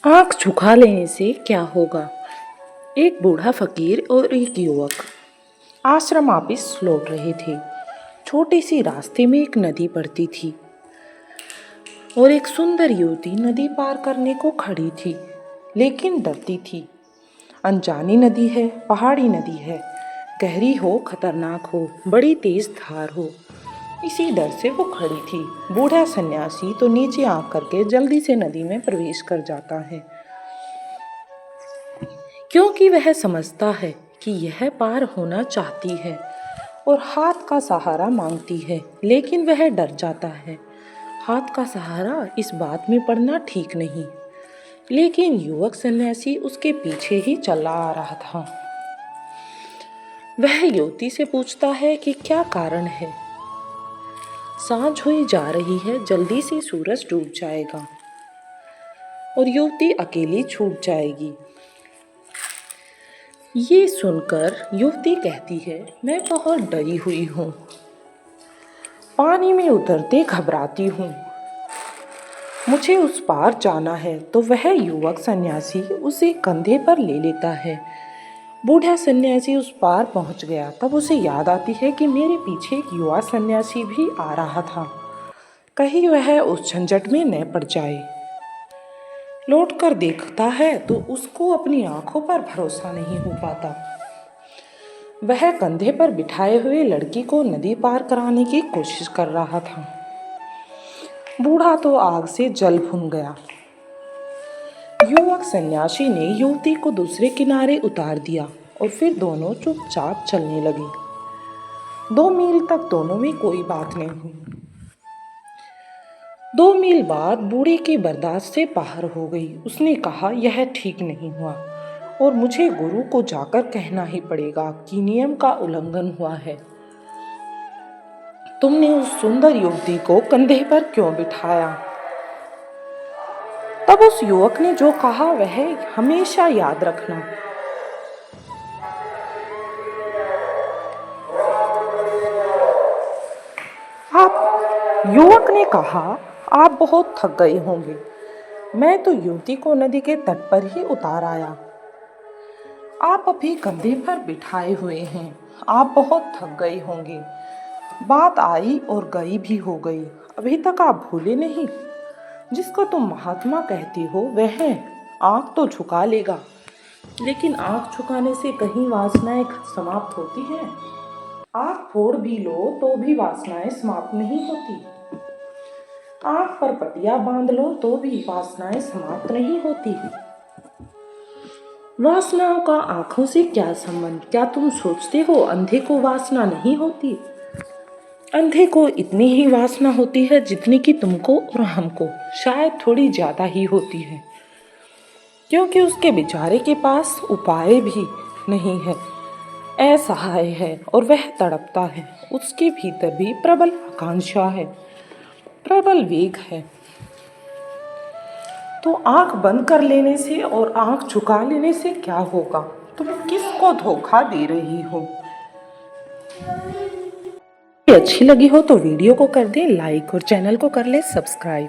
आँख झुका लेने से क्या होगा। एक बूढ़ा फकीर और एक युवक आश्रम वापिस लौट रहे थे। छोटे सी रास्ते में एक नदी पड़ती थी और एक सुंदर युवती नदी पार करने को खड़ी थी, लेकिन डरती थी। अनजानी नदी है, पहाड़ी नदी है, गहरी हो, खतरनाक हो, बड़ी तेज धार हो, इसी डर से वो खड़ी थी। बूढ़ा सन्यासी तो नीचे आंख करके जल्दी से नदी में प्रवेश कर जाता है, क्योंकि वह समझता है कि यह पार होना चाहती है और हाथ का सहारा मांगती है, लेकिन वह डर जाता है। हाथ का सहारा इस बात में पड़ना ठीक नहीं, लेकिन युवक सन्यासी उसके पीछे ही चला आ रहा था। वह युवती से पूछता है कि क्या कारण है। सांझ हुई जा रही है, जल्दी से सूरज डूब जाएगा और युवती अकेली छूट जाएगी। ये सुनकर युवती कहती है, मैं बहुत डरी हुई हूँ, पानी में उतरते घबराती हूँ, मुझे उस पार जाना है। तो वह युवक सन्यासी उसे कंधे पर ले लेता है। बूढ़ा सन्यासी उस पार पहुँच गया। तब उसे याद आती है कि मेरे पीछे एक युवा सन्यासी भी आ रहा था, कहीं वह उस झंझट में न पड़ जाए। लौटकर देखता है तो उसको अपनी आंखों पर भरोसा नहीं हो पाता। वह कंधे पर बिठाए हुए लड़की को नदी पार कराने की कोशिश कर रहा था। बूढ़ा तो आग से जल भुन गया। युवक सन्यासी ने युवती को दूसरे किनारे उतार दिया और फिर दोनों चुपचाप चलने लगे। 2 मील तक दोनों में कोई बात नहीं हुई। 2 मील बाद बूढ़े की बर्दाश्त से बाहर हो गई। उसने कहा, यह ठीक नहीं हुआ और मुझे गुरु को जाकर कहना ही पड़ेगा कि नियम का उल्लंघन हुआ है। तुमने उस सुंदर युवती को कंधे पर क्यों बिठाया? तब उस युवक ने जो कहा वह हमेशा याद रखना। युवक ने कहा, आप बहुत थक गए होंगे, मैं तो युवती को नदी के तट पर ही उतार आया। आप अभी कंधे पर बिठाए हुए हैं, आप बहुत थक गए होंगे। बात आई और गई भी हो गई, अभी तक आप भूले नहीं। जिसको तुम महात्मा कहते हो वह आंख तो झुका लेगा, लेकिन आंख झुकाने से कहीं वासनाएं समाप्त होती हैं। आंख फोड़ भी लो तो भी वासनाएं समाप्त नहीं होती। आंख पर पटिया बांध लो तो भी वासनाएं समाप्त नहीं होती। वासनाओं का आंखों से क्या संबंध? क्या तुम सोचते हो अंधे को वासना नहीं होती? अंधे को इतनी ही वासना होती है जितनी कि तुमको और हमको, शायद थोड़ी ज्यादा ही होती है, क्योंकि उसके बेचारे के पास उपाय भी नहीं है, असहाय है और वह तड़पता है। उसके भीतर भी प्रबल आकांक्षा है, प्रबल वेग है। तो आंख बंद कर लेने से और आंख झुका लेने से क्या होगा? तुम किसको धोखा दे रही हो? अच्छी लगी हो तो वीडियो को कर दें लाइक और चैनल को कर ले सब्सक्राइब।